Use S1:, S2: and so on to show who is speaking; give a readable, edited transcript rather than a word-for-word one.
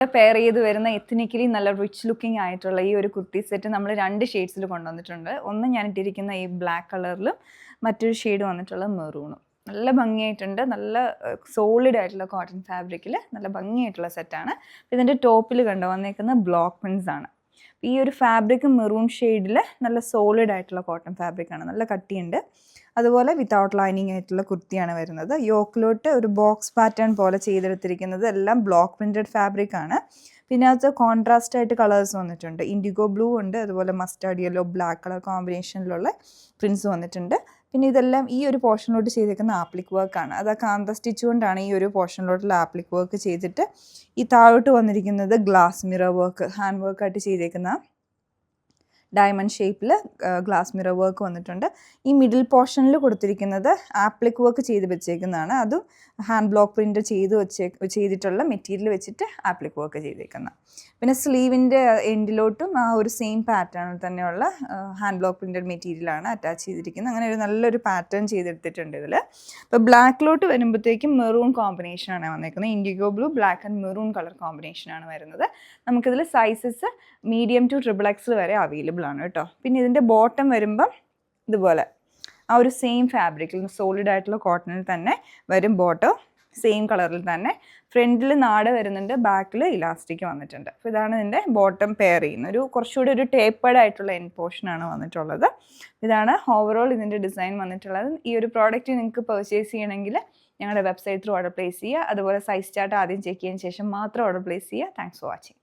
S1: Pair ചെയ്ത് വരുന്ന എത്നിക്കലി നല്ല റിച്ച് ലുക്കിംഗ് ആയിട്ടുള്ള ഈ ഒരു കുർത്തി സെറ്റ് നമ്മൾ 2 ഷെയ്ഡ്സിൽ കൊണ്ടുവന്നിട്ടുണ്ട്. ഒന്ന് ഞാൻ ഇട്ടിരിക്കുന്ന ഈ ബ്ലാക്ക് കളറിലും മറ്റൊരു ഷെയ്ഡ് വന്നിട്ടുള്ള മെറൂണും. നല്ല ഭംഗിയായിട്ടുണ്ട്. നല്ല സോളിഡ് ആയിട്ടുള്ള കോട്ടൺ ഫാബ്രിക്കിൽ നല്ല ഭംഗിയായിട്ടുള്ള സെറ്റാണ്. ഇതിൻ്റെ ടോപ്പിൽ വന്നേക്കുന്ന ബ്ലോക്ക് പ്രിൻസ് ആണ്. ഈ ഒരു ഫാബ്രിക് മെറൂൺ ഷെയ്ഡിൽ നല്ല സോളിഡ് ആയിട്ടുള്ള കോട്ടൺ ഫാബ്രിക്കാണ്, നല്ല കട്ടിയുണ്ട്. അതുപോലെ വിത്തൗട്ട് ലൈനിങ് ആയിട്ടുള്ള കുർത്തിയാണ് വരുന്നത്. യോക്കിലോട്ട് ഒരു ബോക്സ് പാറ്റേൺ പോലെ ചെയ്തെടുത്തിരിക്കുന്നത് എല്ലാം ബ്ലോക്ക് പ്രിൻറ്റഡ് ഫാബ്രിക് ആണ്. പിന്നെ അത് കോൺട്രാസ്റ്റ് ആയിട്ട് കളേഴ്സ് വന്നിട്ടുണ്ട്. ഇൻഡിഗോ ബ്ലൂ ഉണ്ട്, അതുപോലെ മസ്റ്റാർഡ് യെല്ലോ ബ്ലാക്ക് കളർ കോമ്പിനേഷനിലുള്ള പ്രിൻസ് വന്നിട്ടുണ്ട്. പിന്നെ ഇതെല്ലാം ഈ ഒരു പോർഷനിലോട്ട് ചെയ്തേക്കുന്ന ആപ്ലിക് വർക്കാണ്. അത് കാന്ത സ്റ്റിച്ച് കൊണ്ടാണ് ഈ ഒരു പോർഷനിലോട്ടുള്ള ആപ്ലിക് വർക്ക് ചെയ്തിട്ട് ഈ താഴോട്ട് വന്നിരിക്കുന്നത് ഗ്ലാസ് മിറർ വർക്ക്, ഹാൻഡ് വർക്കായിട്ട് ചെയ്തേക്കുന്ന ഡയമണ്ട് ഷേപ്പിൽ ഗ്ലാസ് മിറർ വർക്ക് വന്നിട്ടുണ്ട്. ഈ മിഡിൽ പോർഷനിൽ കൊടുത്തിരിക്കുന്നത് ആപ്ലിക് വർക്ക് ചെയ്ത് വെച്ചേക്കുന്നതാണ്. അതും ഹാൻഡ് ബ്ലോക്ക് പ്രിൻ്റ് ചെയ്തിട്ടുള്ള മെറ്റീരിയൽ വെച്ചിട്ട് ആപ്ലിക് വർക്ക് ചെയ്തേക്കുന്ന. പിന്നെ സ്ലീവിൻ്റെ എൻഡിലോട്ടും ആ ഒരു സെയിം പാറ്റേണിൽ തന്നെയുള്ള ഹാൻഡ് ബ്ലോക്ക് പ്രിൻ്റഡ് മെറ്റീരിയലാണ് അറ്റാച്ച് ചെയ്തിരിക്കുന്നത്. അങ്ങനെ ഒരു നല്ലൊരു പാറ്റേൺ ചെയ്തെടുത്തിട്ടുണ്ട് ഇതിൽ. ഇപ്പോൾ ബ്ലാക്കിലോട്ട് വരുമ്പോഴത്തേക്കും മെറൂൺ കോമ്പിനേഷനാണ് വന്നേക്കുന്നത്. IndiGo blue black and maroon colour കോമ്പിനേഷനാണ് വരുന്നത്. നമുക്കിതിൽ സൈസസ് മീഡിയം ടു XXX വരെ അവൈലബിൾ ആണ് കേട്ടോ. പിന്നെ ഇതിൻ്റെ ബോട്ടം വരുമ്പം ഇതുപോലെ ആ ഒരു സെയിം ഫാബ്രിക്കിൽ സോളിഡ് ആയിട്ടുള്ള കോട്ടണിൽ തന്നെ വരും. ബോട്ടം സെയിം കളറിൽ തന്നെ. ഫ്രണ്ടിൽ നാട വരുന്നുണ്ട്, ബാക്കിൽ ഇലാസ്റ്റിക് വന്നിട്ടുണ്ട്. അപ്പോൾ ഇതാണ് ഇതിൻ്റെ ബോട്ടം പെയർ ചെയ്യുന്നത്. കുറച്ചുകൂടി ഒരു ടേപ്പേർഡ് ആയിട്ടുള്ള എൻഡ് പോർഷനാണ് വന്നിട്ടുള്ളത്. ഇതാണ് ഓവറോൾ ഇതിൻ്റെ ഡിസൈൻ വന്നിട്ടുള്ളത്. ഈ ഒരു പ്രോഡക്റ്റ് നിങ്ങൾക്ക് പർച്ചേസ് ചെയ്യണമെങ്കിൽ ഞങ്ങളുടെ വെബ്സൈറ്റ് ത്രൂ ഓർഡർ പ്ലേസ് ചെയ്യുക. അതുപോലെ സൈസ് ചാർട്ട് ആദ്യം ചെക്ക് ചെയ്തതിന് ശേഷം മാത്രം ഓർഡർ പ്ലേസ് ചെയ്യുക. Thanks for watching.